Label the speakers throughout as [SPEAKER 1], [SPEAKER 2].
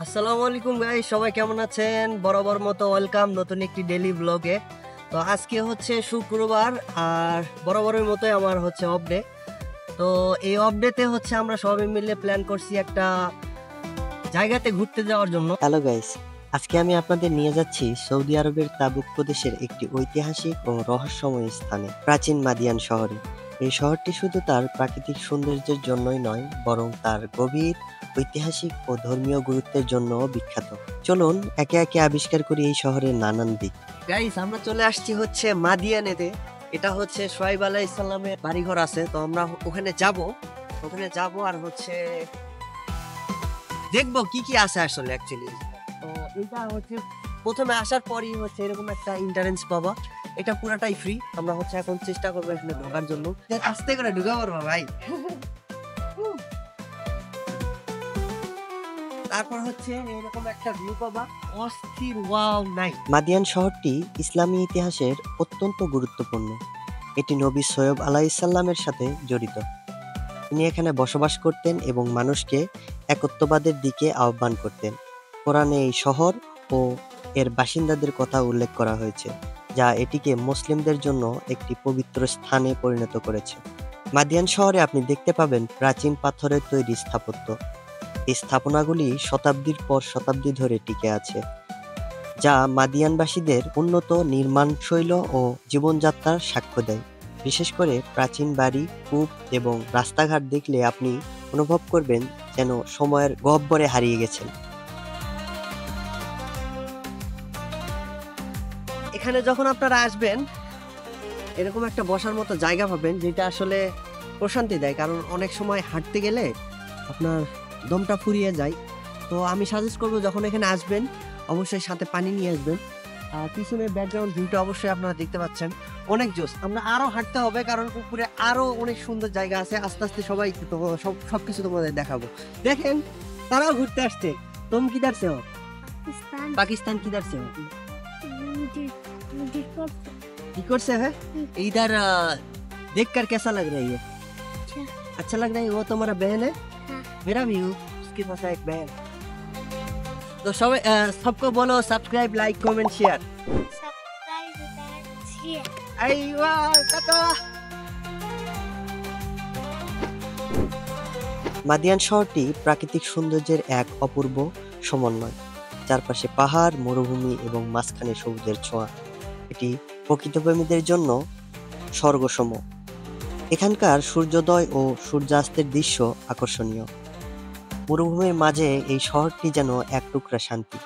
[SPEAKER 1] আসসালামু আলাইকুম গাইস, সবাই কেমন আছেন? বরাবর মতো ওয়েলকাম নতুন একটি ডেইলি ব্লগে। তো আজকে হচ্ছে শুক্রবার, আর বরাবরের মতোই আমার হচ্ছে অফ ডে। তো এই অফ ডেতে হচ্ছে আমরা সবাই মিলে প্ল্যান করছি একটা জায়গাতে ঘুরতে যাওয়ার জন্য।
[SPEAKER 2] হ্যালো গাইস, আজকে আমি আপনাদের নিয়ে যাচ্ছি সৌদি আরবের তাবুক প্রদেশের একটি ঐতিহাসিক ও রহস্যময় স্থানে, প্রাচীন মাদিয়ান শহরে। এই শহরটি শুধু তার প্রাকৃতিক সৌন্দর্যের জন্যই নয়, বরং তার গভীর ঐতিহাসিক ও ধর্মীয় গুরুত্বের জন্যও বিখ্যাত। চলুন একে একে আবিষ্কার করি এই শহরের নানান দিক।
[SPEAKER 1] গাইস, আমরা চলে আসছি হচ্ছে মাদিয়ানেতে। এটা হচ্ছে সোহাইব আলাইহিস সালামের বাড়িঘর আছে, তো আমরা ওখানে যাব আর হচ্ছে দেখবো কি কি আছে আসলে অ্যাকচুয়ালি। তো এটা হচ্ছে প্রথমে আসার পরই হচ্ছে এরকম একটা এন্ট্রান্স পাবা। এটা পুরাটাই ফ্রি। আমরা হচ্ছে এখন চেষ্টা করবো এখানে ঢোকার জন্য। আস্তে করে ঢুকা পারবা ভাই। তারপর হচ্ছে এরকম একটা ভিউ পাবা, অস্থির, ওয়াও নাই।
[SPEAKER 2] মাদিয়ান শহরটি ইসলামী ইতিহাসের অত্যন্ত গুরুত্বপূর্ণ। এটি নবী সৈয়দ আলাইহিসসালামের সাথে জড়িত। তিনি এখানে বসবাস করতেন এবং মানুষকে একত্ববাদের দিকে আহ্বান করতেন। কোরআনে এই শহর ও এর বাসিন্দাদের কথা উল্লেখ করা হয়েছে, যা এটিকে মুসলিমদের জন্য একটি পবিত্র স্থানে পরিণত করেছে। মাদিয়ান শহরে আপনি দেখতে পাবেন প্রাচীন পাথরের তৈরি স্থাপত্য। এই স্থাপনাগুলি শতাব্দীর পর শতাব্দী ধরে টিকে আছে, যা মাদিয়ানবাসীদের উন্নত নির্মাণশৈল ও জীবনযাত্রার সাক্ষ্য দেয়। বিশেষ করে প্রাচীন বাড়ি, কূপ এবং রাস্তাঘাট দেখলে আপনি অনুভব করবেন যেন সময়ের গহ্বরে হারিয়ে গেছেন।
[SPEAKER 1] এখানে যখন আপনারা আসবেন, এরকম একটা বসার মতো জায়গা পাবেন, যেটা আসলে প্রশান্তি দেয়। কারণ অনেক সময় হাঁটতে গেলে আপনার দমটা ফুরিয়ে যায়। তো আমি সাজেস্ট করবো, যখন এখানে আসবেন অবশ্যই সাথে পানি নিয়ে আসবেন। আর পিছনের ব্যাকগ্রাউন্ড ভিউটা অবশ্যই আপনারা দেখতে পাচ্ছেন, অনেক জোস। আমরা আরো হাঁটতে হবে, কারণ উপরে আরো অনেক সুন্দর জায়গা আছে। আস্তে আস্তে সবাই সবকিছু তোমাদের দেখাবো। দেখেন, তারাও ঘুরতে আসছে। तुम किधर से हो? पाकिस्तान किधर से हो? निकोट से है। इधर देख कर कैसा लग रही है? अच्छा लग रहा है। वो तुम्हारा बहन है? मेरा भी हूँ, उसके पास एक बहन। तो सबको बोलो सब्सक्राइब, लाइक, कमेंट, शेयर। अय्वा काका।
[SPEAKER 2] মাদিয়ান শহরটি প্রাকৃতিক সৌন্দর্যের এক অপূর্ব সমন্বয়। চারপাশে পাহাড়, মরুভূমি এবং মাঝখানে সবুজের ছোঁয়া। এটি প্রকৃতিপ্রেমীদের জন্য স্বর্গসম। এখানকার সূর্যোদয় ও সূর্যাস্তের দৃশ্য আকর্ষণীয়। মরুভূমির মাঝে এই শহরটি যেন এক টুকরা শান্তি।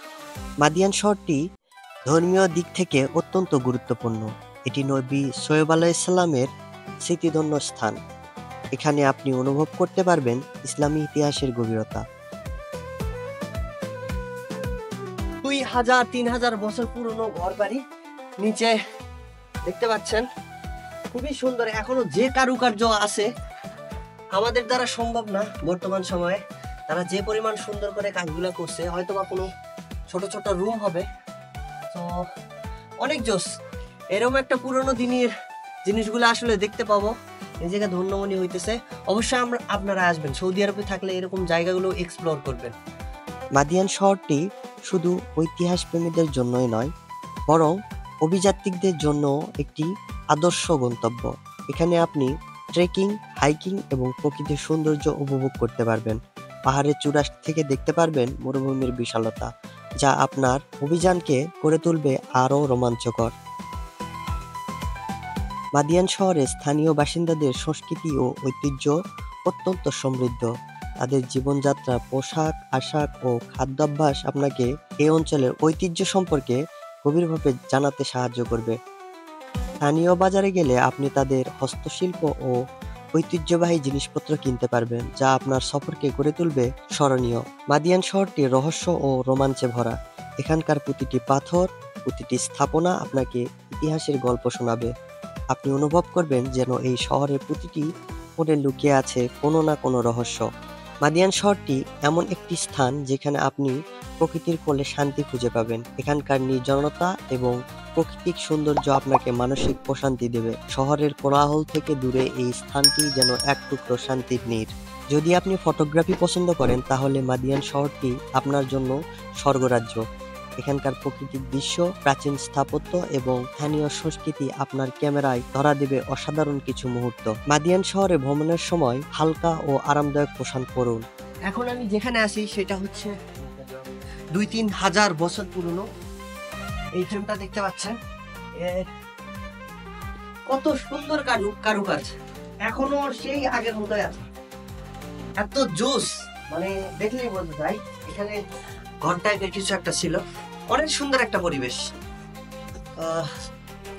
[SPEAKER 2] মাদিয়ান শহরটি ধর্মীয় দিক থেকে অত্যন্ত গুরুত্বপূর্ণ। এটি নবী সৈয়দ আলাইহিসসালামের স্মৃতিধন্য স্থান। এখানে আপনি অনুভব করতে পারবেন ইসলামী ইতিহাসের গভীরতা।
[SPEAKER 1] 2000-3000 বছর পুরনো ঘর বাড়ি নিচে দেখতে পাচ্ছেন, খুবই সুন্দর। এখনো যে কারুকার্য আছে আমাদের দ্বারা সম্ভব না বর্তমান সময়ে। তারা যে পরিমাণ সুন্দর করে কাজগুলো করছে, হয়তো বা কোনো ছোট ছোট রুম হবে। তো অনেক জোস। এরকম একটা পুরনো দিনের জিনিসগুলো আসলে দেখতে পাবো, নিজেকে ধন্য মনে হইতেছে। অবশ্যই আপনারা আসবেন, সৌদি আরবে থাকলে এরকম জায়গাগুলো এক্সপ্লোর করবেন।
[SPEAKER 2] মাদিয়ান শহরটি শুধু ঐতিহাস প্রেমীদের জন্যই নয়, বরং অভিযাত্রীদের জন্য একটি আদর্শ গন্তব্য। এখানে আপনি ট্রেকিং, হাইকিং এবং প্রকৃতির সৌন্দর্য উপভোগ করতে পারবেন। পাহাড়ের চূড়া থেকে দেখতে পারবেন মরুভূমির বিশালতা, যা আপনার অভিযানকে করে তুলবে আরও রোমাঞ্চকর। মাদিয়ান শহরে স্থানীয় বাসিন্দাদের সংস্কৃতি ও ঐতিহ্য অত্যন্ত সমৃদ্ধ। তাদের জীবনযাত্রা, পোশাক আশাক ও খাদ্যাভ্যাস আপনাকে এই অঞ্চলের ঐতিহ্য সম্পর্কে গভীরভাবে জানাতে সাহায্য করবে। স্থানীয় বাজারে গেলে আপনি তাদের হস্তশিল্প ও ঐতিহ্যবাহী জিনিসপত্র কিনতে পারবেন, যা আপনার সফরকে গড়ে তুলবে স্মরণীয়। মাদিয়ান শহরটি রহস্য ও রোমাঞ্চে ভরা। এখানকার প্রতিটি পাথর, প্রতিটি স্থাপনা আপনাকে ইতিহাসের গল্প শোনাবে। আপনি অনুভব করবেন যেন এই শহরের প্রতিটি কোণে লুকিয়ে আছে কোনো না কোনো রহস্য। মাদিয়ান শহরটি এমন একটি স্থান যেখানে আপনি প্রকৃতির কোলে শান্তি খুঁজে পাবেন। এখানকার নির্জনতা এবং প্রাকৃতিক সৌন্দর্য আপনাকে মানসিক প্রশান্তি দেবে। শহরের কোলাহল থেকে দূরে এই স্থানটি যেন এক টুকরো শান্তির নীড়। যদি আপনি ফটোগ্রাফি পছন্দ করেন তাহলে মাদিয়ান শহরটি আপনার জন্য স্বর্গরাজ্য। এখানকার প্রাকৃতিক দৃশ্য, প্রাচীন স্থাপত্য এবং স্থানীয় সংস্কৃতি আপনার ক্যামেরায় ধরা দেবে অসাধারণ কিছু মুহূর্ত। মাদিয়ান শহরে ভ্রমণের সময় হালকা ও আরামদায়ক পোশাক পরুন।
[SPEAKER 1] এখন আমি যেখানে আছি সেটা হচ্ছে 2-3 হাজার বছর পুরনো এই ফ্রেমটা দেখতে পাচ্ছেন। এর কত সুন্দর কারুকাজ, এখনো সেই আগের মতোই আছে। এত জোস, মানে দেখলেই বলতে চাই এখানে ঘন্টায় কিছু একটা ছিল। অনেক সুন্দর একটা পরিবেশ,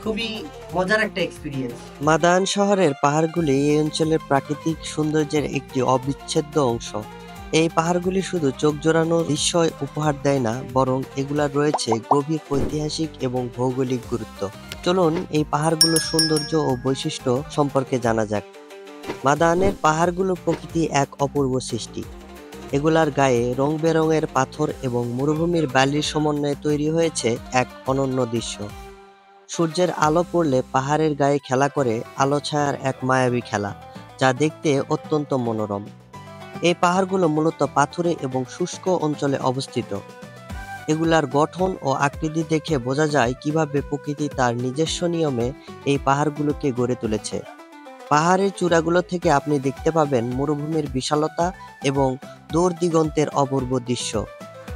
[SPEAKER 1] খুবই মজার একটা এক্সপিরিয়েন্স।
[SPEAKER 2] মাদান শহরের পাহাড়গুলি এই অঞ্চলের প্রাকৃতিক সৌন্দর্যের একটি অবিচ্ছেদ্য অংশ। এই পাহাড়গুলি শুধু চোখ জোড়ানো দৃশ্য উপহার দেয় না, বরং এগুলার রয়েছে গভীর ঐতিহাসিক এবং ভৌগোলিক গুরুত্ব। চলুন এই পাহাড়গুলোর সৌন্দর্য ও বৈশিষ্ট্য সম্পর্কে জানা যাক। মাদানের পাহাড়গুলো প্রকৃতি এক অপূর্ব সৃষ্টি। এগুলার গায়ে রং বেরঙের পাথর এবং মরুভূমির বালির সমন্বয়ে তৈরি হয়েছে এক অনন্য দৃশ্য। সূর্যের আলো পড়লে পাহাড়ের গায়ে খেলা করে আলো ছায়ার এক মায়াবী খেলা, যা দেখতে অত্যন্ত মনোরম। এই পাহাড়গুলো মূলত পাথুরে এবং শুষ্ক অঞ্চলে অবস্থিত। এগুলার গঠন ও আকৃতি দেখে বোঝা যায় কিভাবে প্রকৃতি তার নিজস্ব নিয়মে এই পাহাড়গুলোকে গড়ে তুলেছে। পাহাড়ের চূড়াগুলো থেকে আপনি দেখতে পাবেন মরুভূমির বিশালতা এবং দূর দিগন্তের অপূর্ব দৃশ্য।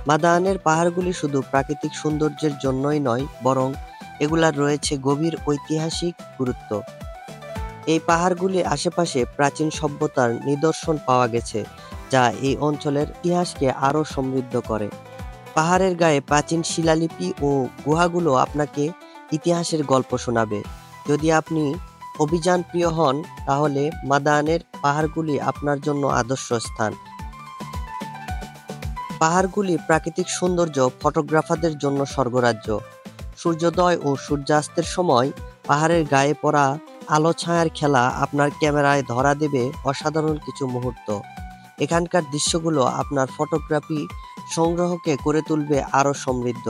[SPEAKER 2] মাদানের পাহাড়গুলি শুধু প্রাকৃতিক সৌন্দর্যের জন্যই নয়, বরং এগুলার রয়েছে গভীর ঐতিহাসিক গুরুত্ব। এই পাহাড়গুলির আশেপাশে প্রাচীন সভ্যতার নিদর্শন পাওয়া গেছে, যা এই অঞ্চলের ইতিহাসকে আরও সমৃদ্ধ করে। পাহাড়ের গায়ে প্রাচীন শিলালিপি ও গুহাগুলো আপনাকে ইতিহাসের গল্প শোনাবে। যদি আপনি অভিযান প্রিয় হন, তাহলে মাদানের পাহাড়গুলি আপনার জন্য আদর্শ স্থান। পাহাড়গুলির প্রাকৃতিক সৌন্দর্য ফটোগ্রাফারদের জন্য স্বর্গরাজ্য। সূর্যোদয় ও সূর্যাস্তের সময় পাহাড়ের গায়ে পড়া আলো ছায়ার খেলা আপনার ক্যামেরায় ধরা দেবে অসাধারণ কিছু মুহূর্ত। এখানকার দৃশ্যগুলো আপনার ফটোগ্রাফি সংগ্রহকে করে তুলবে আরো সমৃদ্ধ।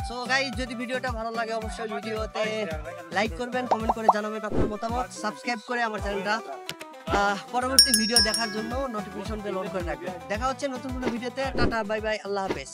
[SPEAKER 1] সো গাইস, যদি ভিডিওটা ভালো লাগে অবশ্যই ভিডিওতে লাইক করবেন, কমেন্ট করে জানাবেন আপনার মতামত, সাবস্ক্রাইব করে আমার চ্যানেলটা পরবর্তী ভিডিও দেখার জন্য নোটিফিকেশন বেল অন করে রাখবেন। দেখা হচ্ছে নতুন কোনো ভিডিওতে। টাটা, বাই বাই, আল্লাহ হাফেজ।